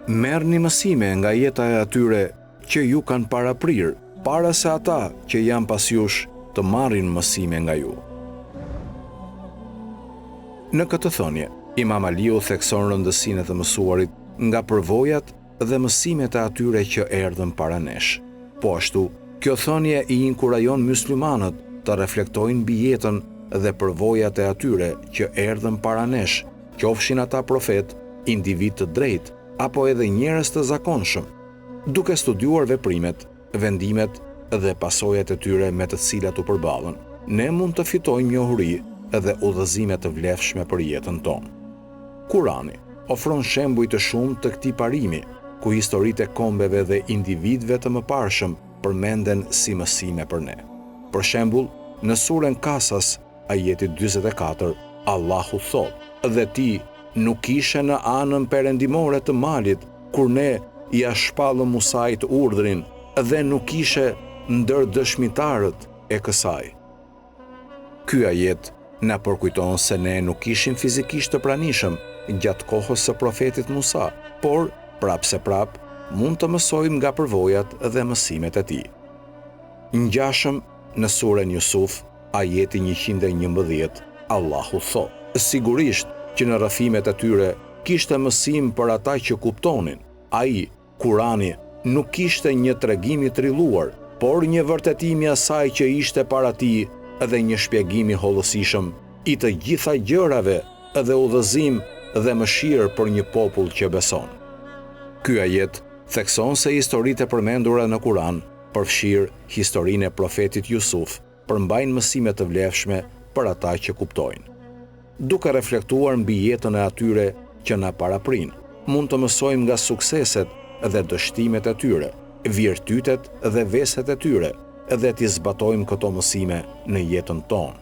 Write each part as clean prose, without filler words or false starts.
Merrni mësime nga jeta e atyre që ju kanë paraprirë, para se ata që janë pas jush të marrin mësime nga ju. Në këtë thënie, Imam Aliu thekson rëndësinë e të mësuarit nga përvojat dhe mësimet e atyre që erdhën para nesh. Po ashtu, kjo thënie i inkurajon myslimanët të reflektojnë mbi jetën dhe përvojat e atyre që erdhën para nesh, qofshin ata profet, individ të drejtë apo edhe njerëz të zakonshëm, duke studiuar veprimet, vendimet dhe pasojat e tyre me të cilat u përballën. Ne mund të fitojmë njohuri dhe udhëzime të vlefshme për jetën tonë. Kurani ofron shembuj të shumtë të këtij parimi, ku historitë e kombeve dhe individëve të mëparshëm përmenden si mësime për ne. Për shembull, në surën Kasas, ajeti 44, Allahu thotë: "Dhe ti nuk ishe në anën perëndimore të malit kur ne ja shpallëm Musait urdhrin dhe nuk ishe ndër dëshmitarët e kësaj." Ky ajet na përkujton se ne nuk ishim fizikisht të pranishëm gjatë kohës së profetit Musa, por prapse prap mund të mësojmë nga përvojat dhe mësimet e tij. Ngjashëm në surën Yusuf, ajeti 111, Allahu thotë: "Sigurisht që në rrëfimet e tyre kishte mësim për ata që kuptonin. Ai, Kurani, nuk kishte një tregim i trilluar, por një vërtetim i asaj që ishte para tij dhe një shpjegim i hollësishëm i të gjitha gjërave dhe udhëzim dhe mëshirë për një popull që beson." Ky ajet thekson se historitë e përmendura në Kur'an, përfshirë historinë e profetit Yusuf, përmbajnë mësime të vlefshme për ata që kuptojnë. Duke reflektuar mbi jetën e atyre që na paraprin, mund të mësojmë nga sukseset dhe dështimet e tyre, virtytet dhe veset e tyre, dhe t'i zbatojmë këto mësime në jetën tonë.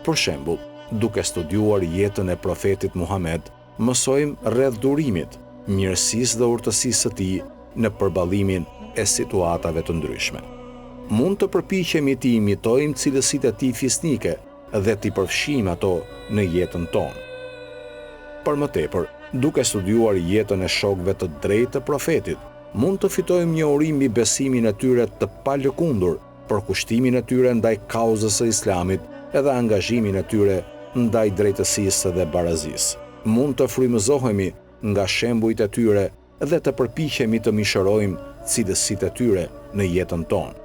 Për shembull, duke studiuar jetën e profetit Muhammed, mësojmë rreth durimit, mirësisë dhe urtësisë së tij në përballimin e situatave të ndryshme. Mund të përpiqemi të imitojmë cilësitë e tij fisnike dhe t'i përfshijmë ato në jetën tonë. Për më tepër, duke studiuar jetën e shokëve të drejtë të profetit, mund të fitojmë njohuri mbi besimin e tyre të palëkundur, për kushtimin e tyre ndaj kauzës së Islamit edhe angazhimin e tyre ndaj drejtësisë dhe barazisë. Mund të frymëzohemi nga shembujt e tyre dhe të përpiqemi të mishërojmë cilësitë e tyre në jetën tonë.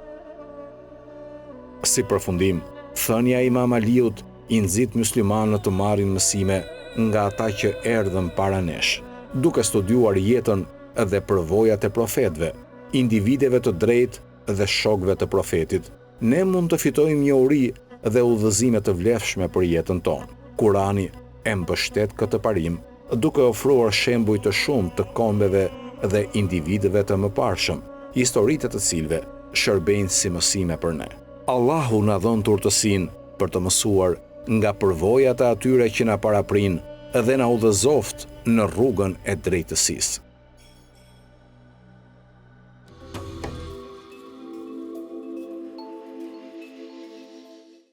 Si përfundim, thënia e Imam Aliut i nxit myslimanët të marrin mësime nga ata që erdhën para nesh. Duke studiuar jetën dhe përvojat e profetëve, individëve të drejtë dhe shokëve të profetit, ne mund të fitojmë njohuri dhe udhëzime të vlefshme për jetën tonë. Kurani e mbështet këtë parim duke ofruar shembuj të shumtë të kombeve dhe individëve të mëparshëm, historitë të cilëve shërbejnë si mësime për ne. Allahu na dhon urtësinë për të mësuar nga përvojat e atyre që na paraprin dhe na udhëzoft në rrugën e drejtësisë.